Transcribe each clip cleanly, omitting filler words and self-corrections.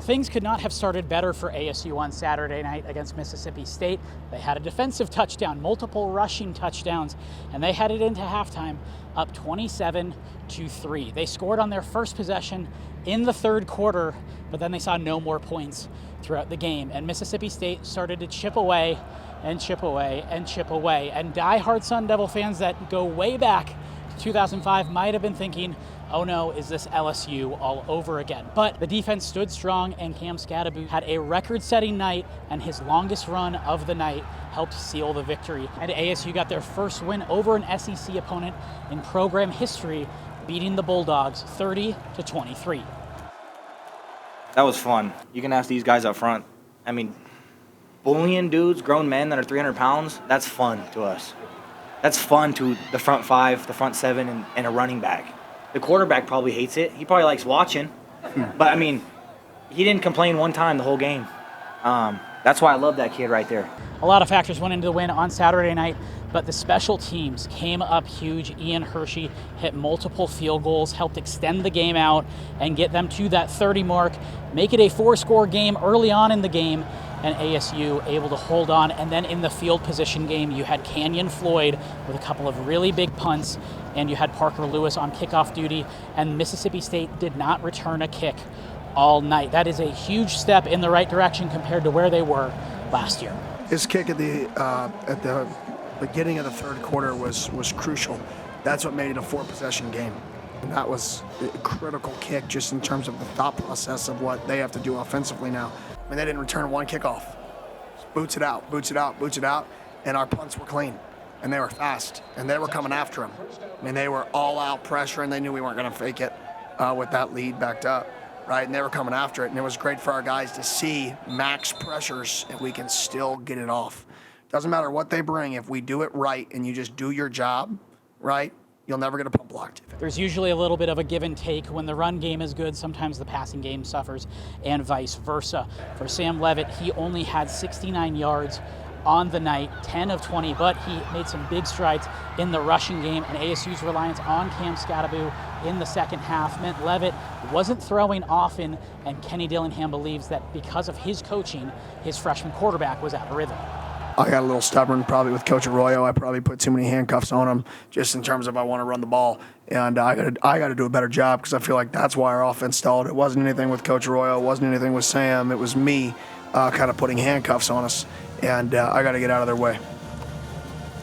things could not have started better for ASU on Saturday night against Mississippi State. They had a defensive touchdown, multiple rushing touchdowns, and they headed into halftime up 27-3. They scored on their first possession in the third quarter, but then they saw no more points throughout the game. And Mississippi State started to chip away and chip away and chip away. And diehard Sun Devil fans that go way back to 2005 might have been thinking, oh no, is this LSU all over again? But the defense stood strong, and Cam Skattebo had a record-setting night, and his longest run of the night helped seal the victory. And ASU got their first win over an SEC opponent in program history, beating the Bulldogs 30-23. That was fun. You can ask these guys up front. I mean, bullying dudes, grown men that are 300 pounds, that's fun to us. That's fun to the front five, the front seven, and a running back. The quarterback probably hates it. He probably likes watching. But, I mean, he didn't complain one time the whole game. That's why I love that kid right there. A lot of factors went into the win on Saturday night, but the special teams came up huge. Ian Hershey hit multiple field goals, helped extend the game out and get them to that 30 mark, make it a 4-score game early on in the game, and ASU able to hold on. And then in the field position game, you had Canyon Floyd with a couple of really big punts, and you had Parker Lewis on kickoff duty, and Mississippi State did not return a kick all night. That is a huge step in the right direction compared to where they were last year. His kick at the beginning of the third quarter was crucial. That's what made it a 4-possession game. And that was a critical kick just in terms of the thought process of what they have to do offensively now. I mean, they didn't return one kickoff. Boots it out, boots it out, boots it out, and our punts were clean. And they were fast, and they were coming after him. I mean, they were all out pressure, and they knew we weren't going to fake it with that lead backed up, right? And they were coming after it, and it was great for our guys to see max pressures, and we can still get it off. Doesn't matter what they bring. If we do it right and you just do your job right, you'll never get a pump blocked. There's usually a little bit of a give and take. When the run game is good, sometimes the passing game suffers, and vice versa. For Sam Leavitt, he only had 69 yards on the night, 10 of 20, but he made some big strides in the rushing game, and ASU's reliance on Cam Skattebo in the second half meant Leavitt wasn't throwing often, and Kenny Dillingham believes that because of his coaching, his freshman quarterback was out of rhythm. I got a little stubborn probably with Coach Arroyo. I probably put too many handcuffs on him just in terms of I want to run the ball. And I got to do a better job because I feel like that's why our offense stalled. It wasn't anything with Coach Arroyo. It wasn't anything with Sam. It was me kind of putting handcuffs on us. And I got to get out of their way.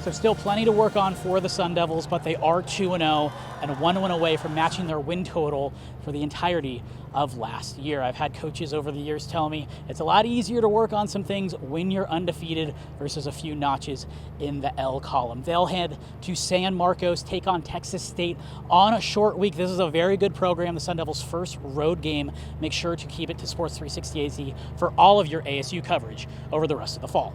So still plenty to work on for the Sun Devils, but they are 2-0 and 1 win away from matching their win total for the entirety of last year. I've had coaches over the years tell me it's a lot easier to work on some things when you're undefeated versus a few notches in the L column. They'll head to San Marcos, take on Texas State on a short week. This is a very good program, the Sun Devils' first road game. Make sure to keep it to Sports 360 AZ for all of your ASU coverage over the rest of the fall.